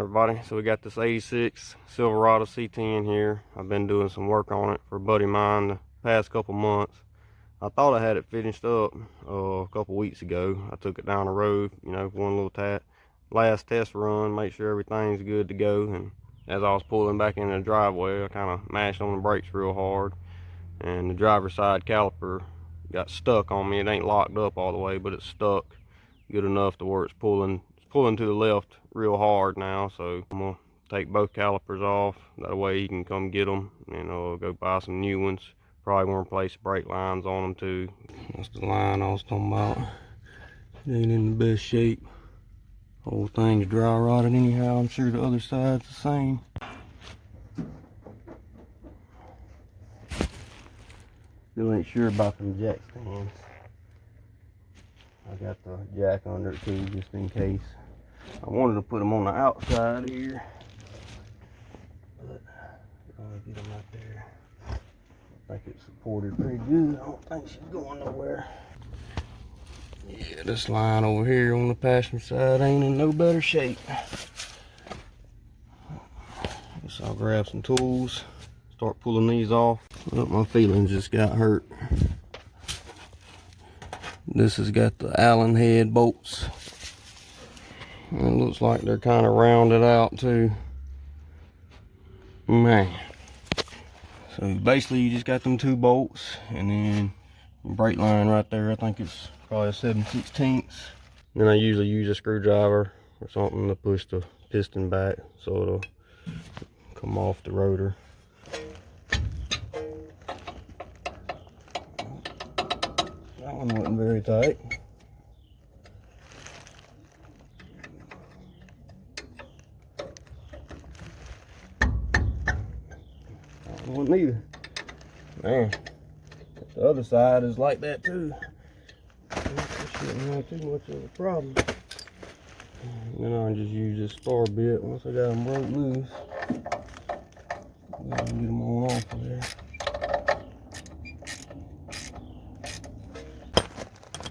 everybody. So we got this 86 Silverado C10 here. I've been doing some work on it for a buddy of mine the past couple months. I thought I had it finished up a couple weeks ago. I took it down the road, you know, one little last test run, make sure everything's good to go. And as I was pulling back in the driveway, I kind of mashed on the brakes real hard, and the driver's side caliper got stuck on me. It ain't locked up all the way, but it's stuck good enough to where it's pulling to the left real hard now. So I'm gonna take both calipers off, that way you can come get them and go buy some new ones. Probably want to replace the brake lines on them too. That's the line I was talking about. It ain't in the best shape. Whole thing's dry rotted anyhow. I'm sure the other side's the same. Still ain't sure about them jack stands. I got the jack under it too, just in case. I wanted to put them on the outside here, but I'm gonna get them right there. I think it's supported pretty good. I don't think she's going nowhere. Yeah, this line over here on the passenger side ain't in no better shape. Guess I'll grab some tools, start pulling these off. Oh, my feelings just got hurt. This has got the Allen head bolts. And it looks like they're kind of rounded out too. Man. So basically you just got them two bolts and then the brake line right there. I think it's probably a 7/16. Then I usually use a screwdriver or something to push the piston back so it'll come off the rotor. That one wasn't very tight. That one wasn't either. Man, the other side is like that too. Shouldn't have too much of a problem. And then I'll just use this star bit once I got them broke loose. Get them on off of there.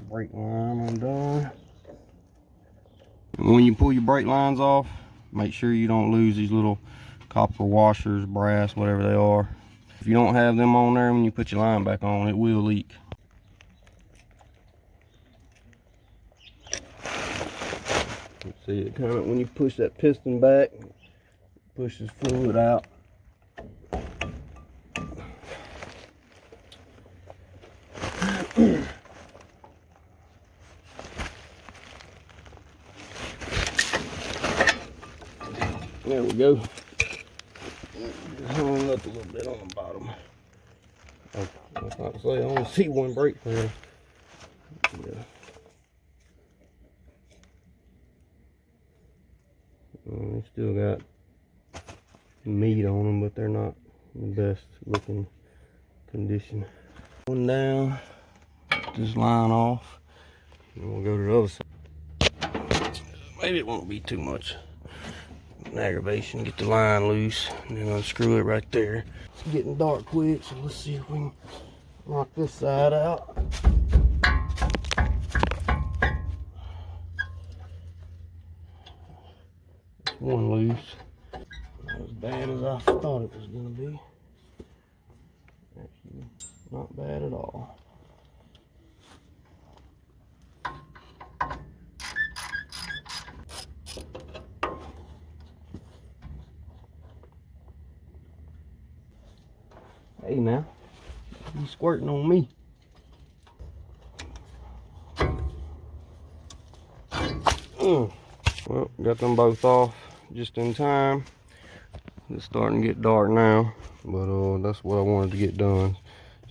Brake line undone. And when you pull your brake lines off, make sure you don't lose these little copper washers, brass, whatever they are. If you don't have them on there when you put your line back on, it will leak. See, it kind of, when you push that piston back, it pushes fluid out. There we go. Just hung up a little bit on the bottom. I was about to say, I only see one brake pedal. Yeah. They still got meat on them, but they're not in the best looking condition. One down, get this line off, and we'll go to the other side. Maybe it won't be too much an aggravation. Get the line loose and then unscrew it right there. It's getting dark quick, so let's see if we can knock this side out. One loose. Not as bad as I thought it was gonna be. Actually, not bad at all. Hey now, you squirting on me. Well, got them both off just in time. It's starting to get dark now, but that's what I wanted to get done,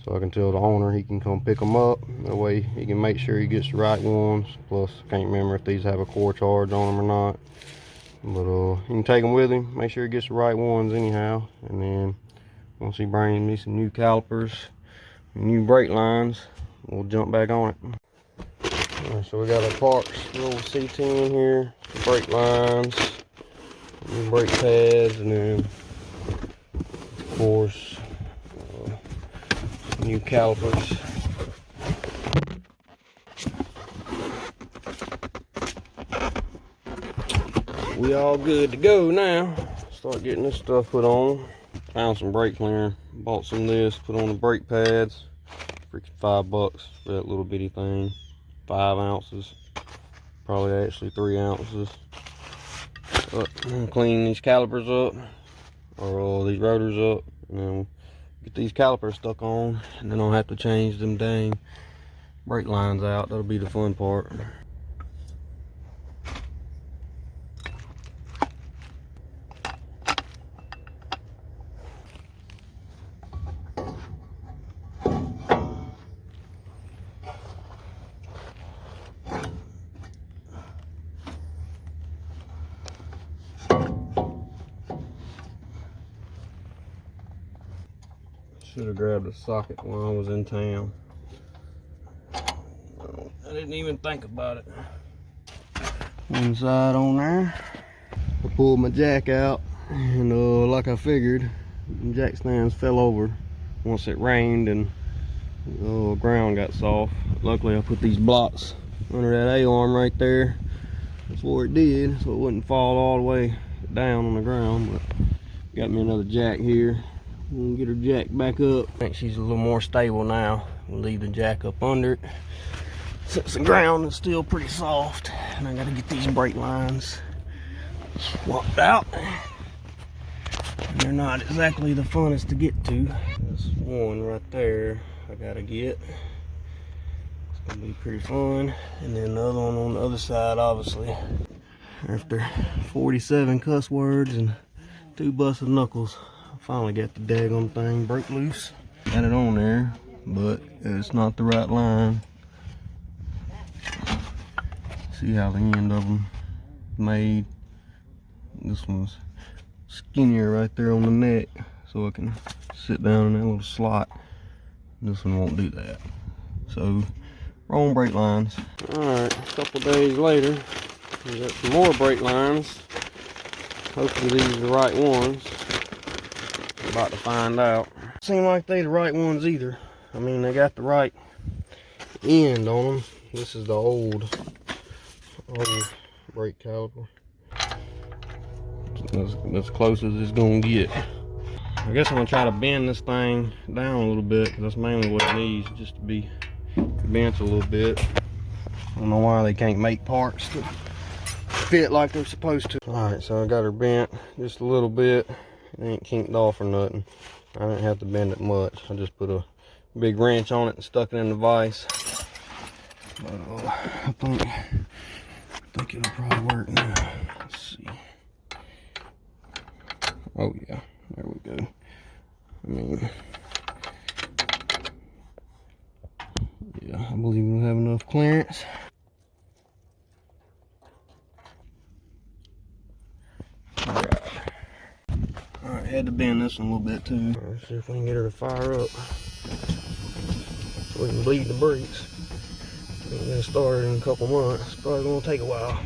so I can tell the owner he can come pick them up. That way he can make sure he gets the right ones. Plus, I can't remember if these have a core charge on them or not, but he can take them with him, make sure he gets the right ones anyhow. And then once he brings me some new calipers, new brake lines, we'll jump back on it. Right, so we got our parts, little C10 here, brake lines, new brake pads, and then of course new calipers. We all good to go now. Start getting this stuff put on. Found some brake cleaner. Bought some of this, put on the brake pads. Freaking $5 for that little bitty thing. 5 ounces. Probably actually 3 ounces. I'm gonna clean these calipers up, or these rotors up, and then get these calipers stuck on, and then I'll have to change them dang brake lines out. That'll be the fun part. Should have grabbed a socket while I was in town. I didn't even think about it. Inside on there, I pulled my jack out, and like I figured, the jack stands fell over once it rained and the ground got soft. Luckily I put these blocks under that A-arm right there before it did, so it wouldn't fall all the way down on the ground. But got me another jack here. We'll get her jack back up. I think she's a little more stable now. We'll leave the jack up under it, since the ground is still pretty soft. And I gotta get these brake lines swapped out. And they're not exactly the funnest to get to. There's one right there I gotta get. It's gonna be pretty fun. And then the other one on the other side, obviously. After 47 cuss words and 2 busted knuckles, finally got the daggone thing broke loose. Got it on there, but it's not the right line. See how the end of them made. This one's skinnier right there on the neck, so I can sit down in that little slot. This one won't do that. So, wrong brake lines. Alright, a couple days later, we got some more brake lines. Hopefully these are the right ones. About to find out. Seem like they the right ones either. I mean, they got the right end on them. This is the old brake caliper. That's close as it's gonna get. I guess I'm gonna try to bend this thing down a little bit, because that's mainly what it needs, just to be bent a little bit. I don't know why they can't make parts to fit like they're supposed to. Alright, so I got her bent just a little bit. It ain't kinked off or nothing. I didn't have to bend it much. I just put a big wrench on it and stuck it in the vise. But I think it'll probably work now. Let's see. Oh yeah, there we go. I mean, yeah, I believe we'll have enough clearance. Alright, had to bend this one a little bit too. Let's see if we can get her to fire up so we can bleed the brakes. We're gonna start in a couple months. Probably gonna take a while.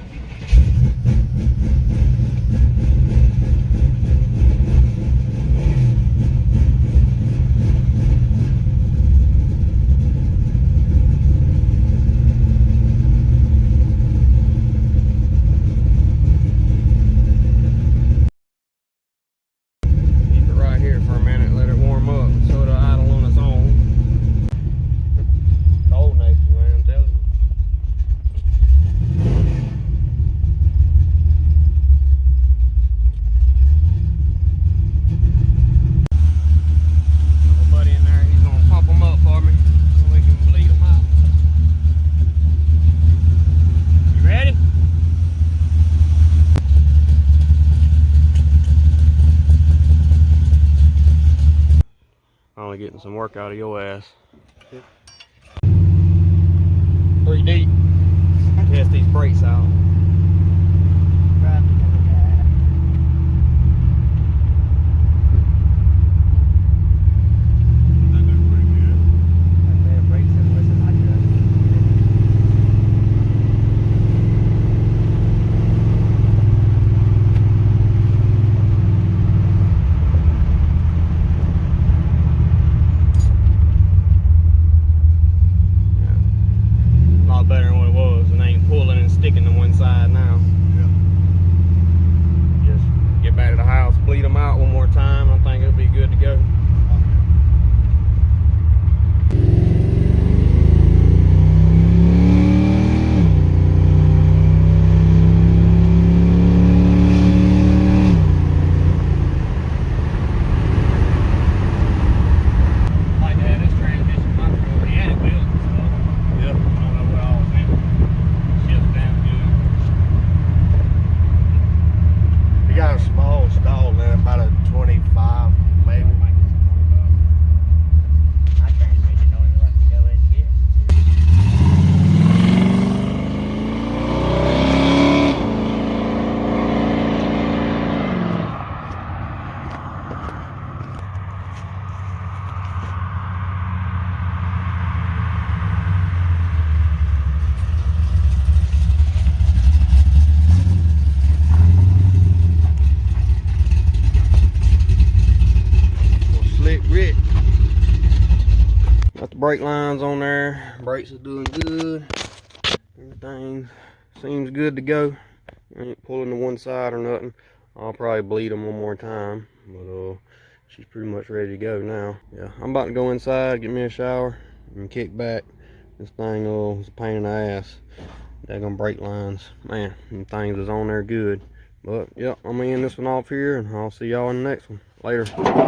Getting some work out of your ass. 3 deep. Test these brakes out. Better than what it was, and ain't pulling and sticking to one side. Got the brake lines on there. Brakes is doing good. Everything seems good to go. Ain't pulling to one side or nothing. I'll probably bleed them one more time, but she's pretty much ready to go now. Yeah, I'm about to go inside, get me a shower, and kick back. This thing is a pain in the ass. Daggone brake lines, man, them things is on there good. But yeah, I'm gonna end this one off here, and I'll see y'all in the next one. Later.